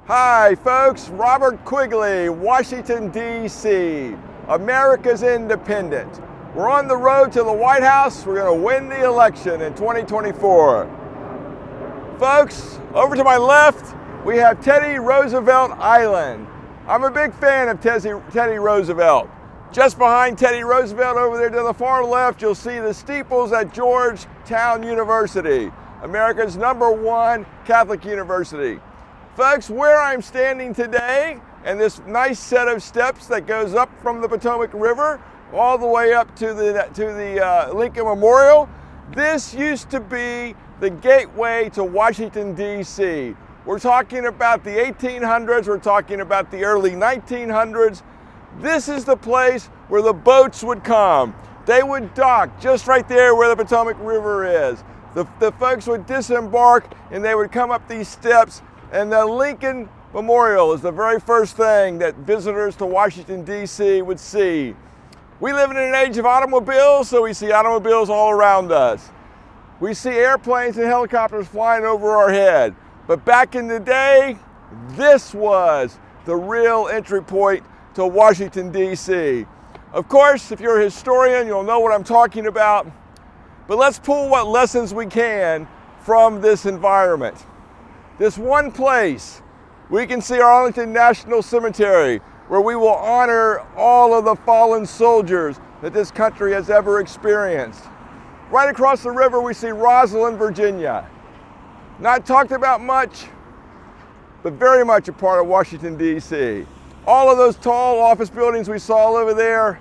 Hi folks, Robert Quigley, Washington, D.C., America's independent. We're on the road to the White House. We're going to win the election in 2024. Folks, over to my left, we have Teddy Roosevelt Island. I'm a big fan of Teddy Roosevelt. Just behind Teddy Roosevelt over there to the far left, you'll see the steeples at Georgetown University, America's #1 Catholic university. Folks, where I'm standing today, and this nice set of steps that goes up from the Potomac River all the way up to the Lincoln Memorial, this used to be the gateway to Washington, D.C. We're talking about the 1800s, we're talking about the early 1900s. This is the place where the boats would come. They would dock just right there where the Potomac River is. The folks would disembark and they would come up these steps, and the Lincoln Memorial is the very first thing that visitors to Washington, D.C. would see. We live in an age of automobiles, so we see automobiles all around us. We see airplanes and helicopters flying over our head. But back in the day, this was the real entry point to Washington, D.C. Of course, if you're a historian, you'll know what I'm talking about. But let's pull what lessons we can from this environment. This one place, we can see Arlington National Cemetery, where we will honor all of the fallen soldiers that this country has ever experienced. Right across the river, we see Rosslyn, Virginia. Not talked about much, but very much a part of Washington, D.C. All of those tall office buildings we saw over there,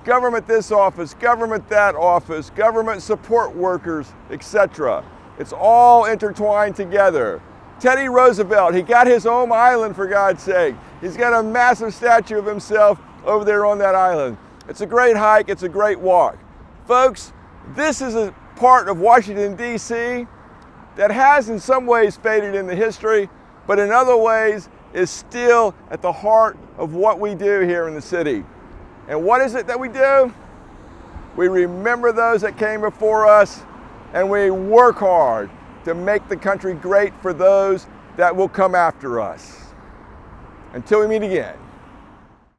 government this office, government that office, government support workers, etc. It's all intertwined together. Teddy Roosevelt, he got his own island, for God's sake. He's got a massive statue of himself over there on that island. It's a great hike, it's a great walk. Folks, this is a part of Washington, D.C. that has in some ways faded in the history, but in other ways is still at the heart of what we do here in the city. And what is it that we do? We remember those that came before us, and we work hard to make the country great for those that will come after us. Until we meet again.